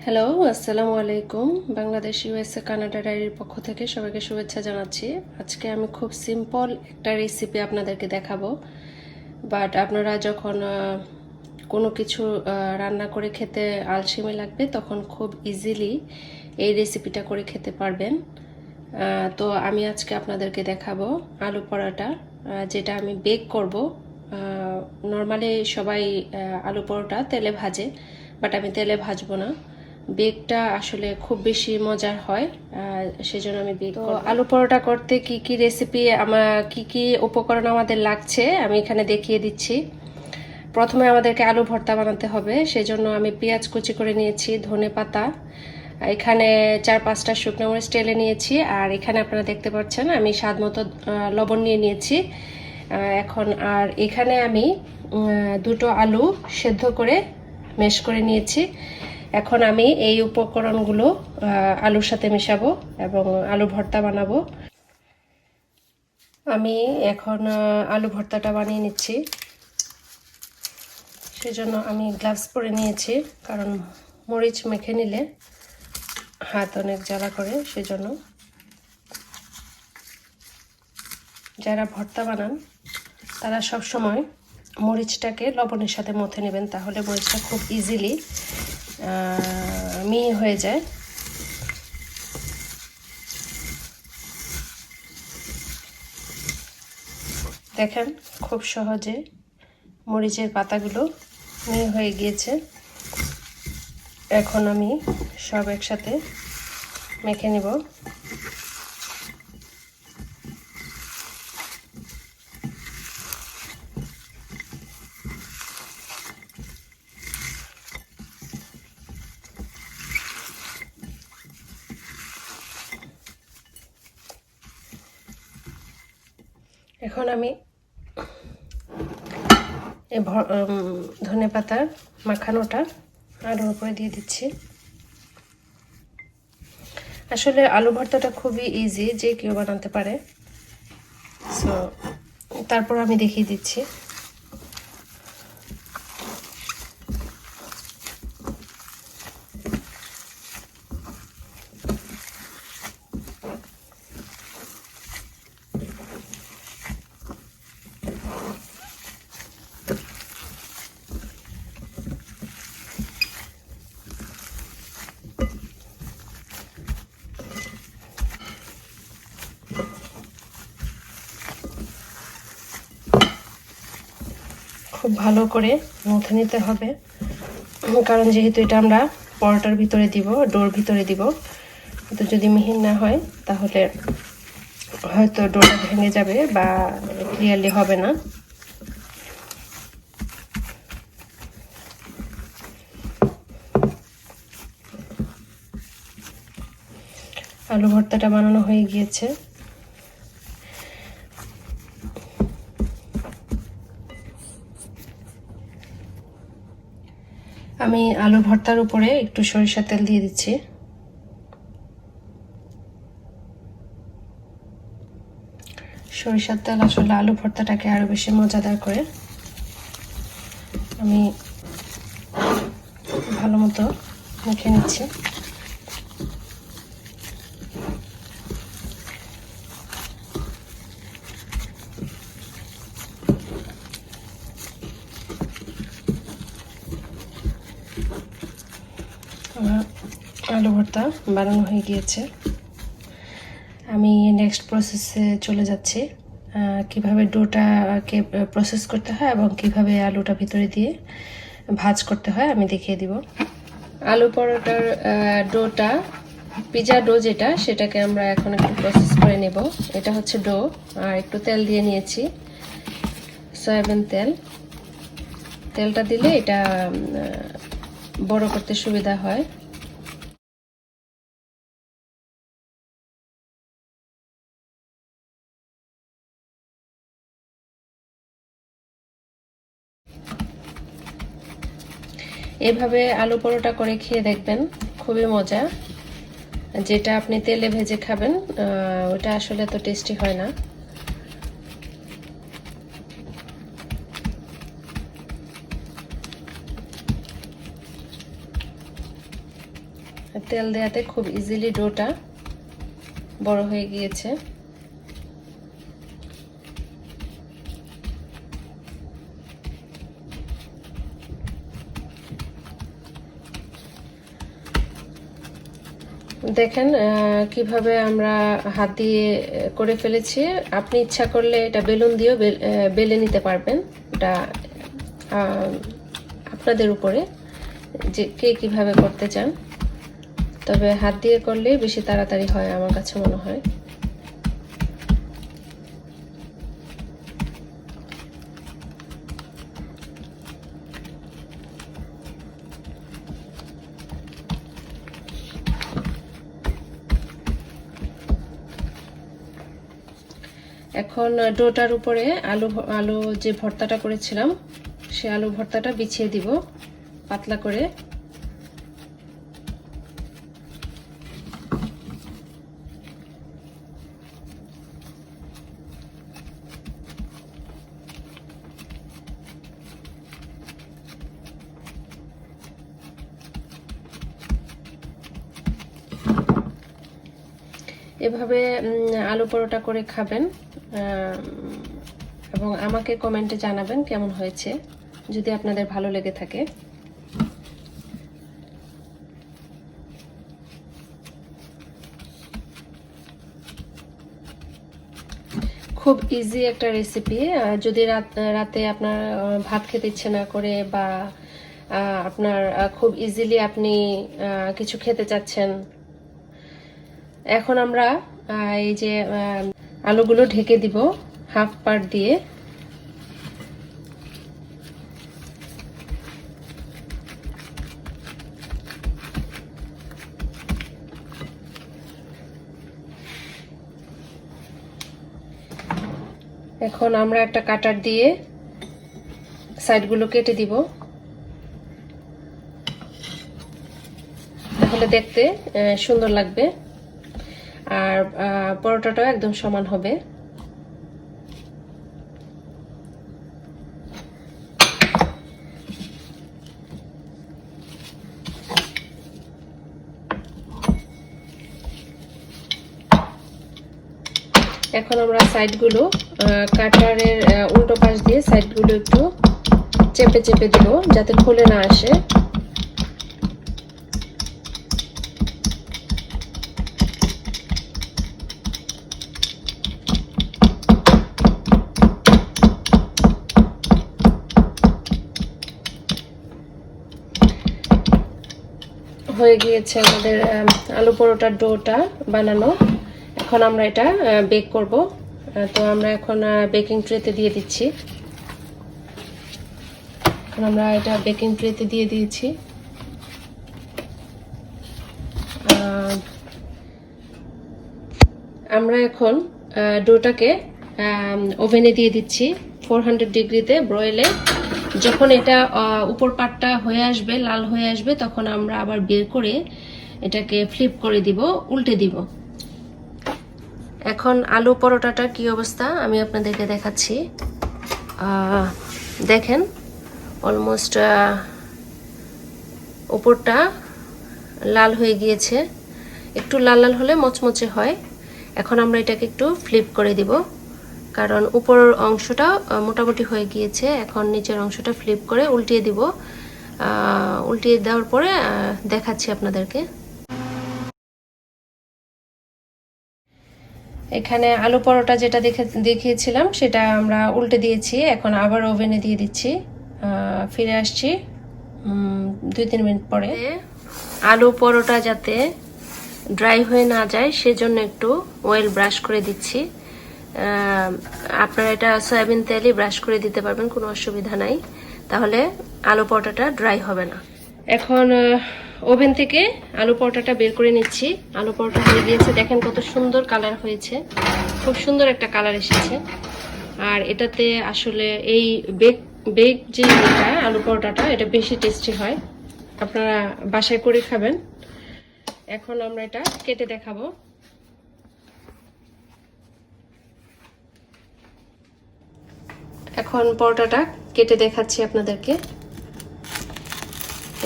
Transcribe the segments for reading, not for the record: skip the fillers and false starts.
Hello, আসসালামু আলাইকুম। Bangladesh, USA, Canada ডায়েরির পক্ষ থেকে সবাইকে শুভেচ্ছা জানাচ্ছি। আজকে আমি খুব সিম্পল একটা রেসিপি আপনাদেরকে দেখাবো। বাট আপনারা যখন কোনো কিছু রান্না করে খেতে আলসেমি লাগবে তখন খুব ইজিলি এই রেসিপিটা করে খেতে পারবেন। তো আমি আজকে আপনাদেরকে দেখাবো আলু পরোটা, যেটা আমি বেক করব। নর্মালি সবাই আলু পরোটা তেলে ভাজে, বাট আমি তেলে ভাজবো না। বেকটা আসলে খুব বেশি মজার হয়, সেজন্য আমি বেক করব। আলু পরোটা করতে কি কি রেসিপি কি কি উপকরণ আমাদের লাগছে আমি এখানে দেখিয়ে দিচ্ছি। প্রথমে আমাদেরকে আলু ভর্তা বানাতে হবে, সেজন্য আমি পেঁয়াজ কুচি করে নিয়েছি, ধনে পাতা, এখানে 4-5টা শুকনো মরিচ টেলে নিয়েছি, আর এখানে আপনারা দেখতে পাচ্ছেন আমি স্বাদ মতো লবণ নিয়ে নিয়েছি এখন। আর এখানে আমি 2টো আলু সেদ্ধ করে ম্যাশ করে নিয়েছি। এখন আমি এই উপকরণগুলো আলুর সাথে মেশাবো এবং আলু ভর্তা বানাবো। আমি এখন আলু ভর্তাটা বানিয়ে নিচ্ছি, সেজন্য আমি গ্লাভস পরে নিয়েছি, কারণ মরিচ মেখে নিলে হাত অনেক জ্বালা করে। সেজন্য যারা ভর্তা বানান তারা সব সময় মরিচটাকে লবণের সাথে মথে নেবেন, তাহলে মরিচটা খুব ইজিলি মিহি হয়ে যায়। দেখেন খুব সহজে মরিচের পাতাগুলো মিহি হয়ে গিয়েছে। এখন আমি সব একসাথে মেখে নেব। এখন আমি ধনেপাতার মাখানোটা আলুর উপরে দিয়ে দিচ্ছি। আসলে আলু ভর্তাটা খুবই ইজি, যে কেউ বানাতে পারে। সো তারপর আমি দেখিয়ে দিচ্ছি। খুব ভালো করে মুথে নিতে হবে, কারণ যেহেতু এটা আমরা পরোটার ভিতরে দিব, ডোর ভিতরে দিব। তো যদি মিহি না হয় তাহলে হয়তো ডোটা ভেঙে যাবে বা ক্লিয়ারলি হবে না। আলু ভর্তাটা বানানো হয়ে গিয়েছে। আমি আলু ভর্তার উপরে একটু সরিষার তেল দিয়ে দিচ্ছি। সরিষার তেল আসলে আলু ভর্তাটাকে আরো বেশি মজাদার করে। আমি ভালো মতো মেখে নিচ্ছি। আমার আলু ভর্তা বানানো হয়ে গিয়েছে। আমি নেক্সট প্রসেসে চলে যাচ্ছি, কিভাবে ডোটাকে প্রসেস করতে হয় এবং কিভাবে আলুটা ভিতরে দিয়ে ভাজ করতে হয় আমি দেখিয়ে দিব। আলু পরোটার ডোটা, পিজা ডো যেটা, সেটাকে আমরা এখন একটু প্রসেস করে নেব। এটা হচ্ছে ডো, আর একটু তেল দিয়ে নিয়েছি, সয়াবিন তেল। তেলটা দিলে এটা বড় করতে সুবিধা হয়। এভাবে আলু পরোটা করে খেয়ে দেখবেন, খুবই মজা। যেটা আপনি তেলে ভেজে খাবেন ওটা আসলে তো টেস্টি হয় না। তেল দেওয়াতে খুব ইজিলি ডোটা বড় হয়ে গিয়েছে। দেখেন কিভাবে আমরা হাত দিয়ে করে ফেলেছি। আপনি ইচ্ছা করলে এটা বেলুন দিয়েও বেলে নিতে পারবেন, এটা আপনাদের উপরে যে কে কিভাবে করতে চান। তবে হাত দিয়ে করলে বেশি তাড়াতাড়ি হয় আমার কাছে মনে হয়। এখন ডোটার উপরে আলু যে ভর্তাটা করেছিলাম সে আলু ভর্তাটা বিছিয়ে দিব পাতলা করে। এভাবে আলু পরোটা করে খাবেন এবং আমাকে কমেন্টে জানাবেন কেমন হয়েছে, যদি আপনাদের ভালো লেগে থাকে। খুব ইজি একটা রেসিপি। যদি রাতে আপনার ভাত খেতে ইচ্ছে না করে বা আপনার খুব ইজিলি আপনি কিছু খেতে চাচ্ছেন, এখন আমরা এই যে আলুগুলো ঢেকে দিব হাফ পার্ট দিয়ে। এখন আমরা একটা কাটার দিয়ে সাইডগুলো কেটে দিব, তাহলে দেখতে সুন্দর লাগবে আর পরোটাটাও একদম সমান হবে। এখন আমরা সাইডগুলো কাটারের উল্টো পাশ দিয়ে সাইডগুলো একটু চেপে চেপে দিব যাতে খুলে না আসে। হয়ে গিয়েছে আমাদের আলু পরোটার ডোটা বানানো। এখন আমরা এটা বেক করব। তো আমরা এখন বেকিং ট্রেতে দিয়ে দিচ্ছি। এখন আমরা এটা বেকিং ট্রেতে দিয়ে দিয়েছি। আমরা এখন ডোটাকে ওভেনে দিয়ে দিচ্ছি 400 ডিগ্রিতে ব্রয়েলে। যখন এটা উপর পাটটা হয়ে আসবে, লাল হয়ে আসবে, তখন আমরা আবার বের করে এটাকে ফ্লিপ করে দিব, উল্টে দিব। এখন আলু পরোটাটার কি অবস্থা আমি আপনাদেরকে দেখাচ্ছি। দেখেন অলমোস্ট উপরটা লাল হয়ে গিয়েছে, একটু লাল লাল হলে মচমচে হয়। এখন আমরা এটাকে একটু ফ্লিপ করে দিব, কারণ উপরের অংশটা মোটামুটি হয়ে গিয়েছে। এখন নিচের অংশটা ফ্লিপ করে উল্টিয়ে দিব। উল্টিয়ে দেওয়ার পরে দেখাচ্ছি আপনাদেরকে। এখানে আলু পরোটা যেটা দেখিয়েছিলাম সেটা আমরা উল্টে দিয়েছি। এখন আবার ওভেনে দিয়ে দিচ্ছি। ফিরে আসছি 2-3 মিনিট পরে। আলু পরোটা যাতে ড্রাই হয়ে না যায় সেজন্য একটু অয়েল ব্রাশ করে দিচ্ছি। আপনারা এটা সয়াবিন তেলই ব্রাশ করে দিতে পারবেন, কোনো অসুবিধা নাই, তাহলে আলু পরোটাটা ড্রাই হবে না। এখন ওভেন থেকে আলু পরোটাটা বের করে নিচ্ছি। আলু পরোটা হয়ে গিয়েছে, দেখেন কত সুন্দর কালার হয়েছে, খুব সুন্দর একটা কালার এসেছে। আর এটাতে আসলে এই বেক যে আলু পরোটাটা এটা বেশি টেস্টি হয়, আপনারা বাসায় করে খাবেন। এখন আমরা এটা কেটে দেখাবো। এখন পরোটাটা কেটে দেখাচ্ছি আপনাদেরকে।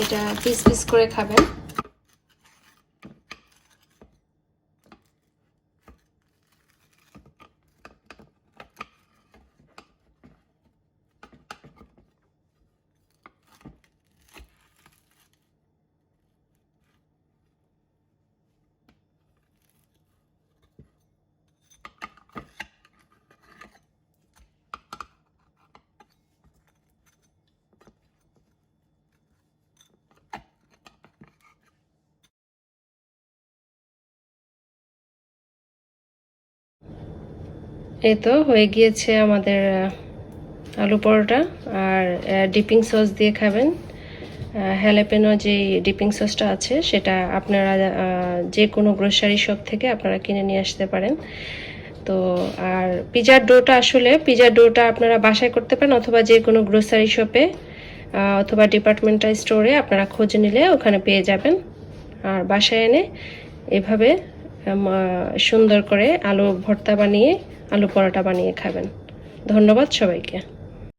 এটা পিস পিস করে খাবেন। এই তো হয়ে গিয়েছে আমাদের আলু পরোটা। আর ডিপিং সস দিয়ে খাবেন। হ্যালাপেনো যে ডিপিং সসটা আছে সেটা আপনারা যে কোনো গ্রোসারি শপ থেকে আপনারা কিনে নিয়ে আসতে পারেন। তো আর পিজার ডোটা আপনারা বাসায় করতে পারেন, অথবা যে কোনো গ্রোসারি শপে অথবা ডিপার্টমেন্টাল স্টোরে আপনারা খোঁজ নিলে ওখানে পেয়ে যাবেন। আর বাসায় এনে এভাবে সুন্দর করে আলু ভর্তা বানিয়ে আলু পরোটা বানিয়ে খাবেন। ধন্যবাদ সবাইকে।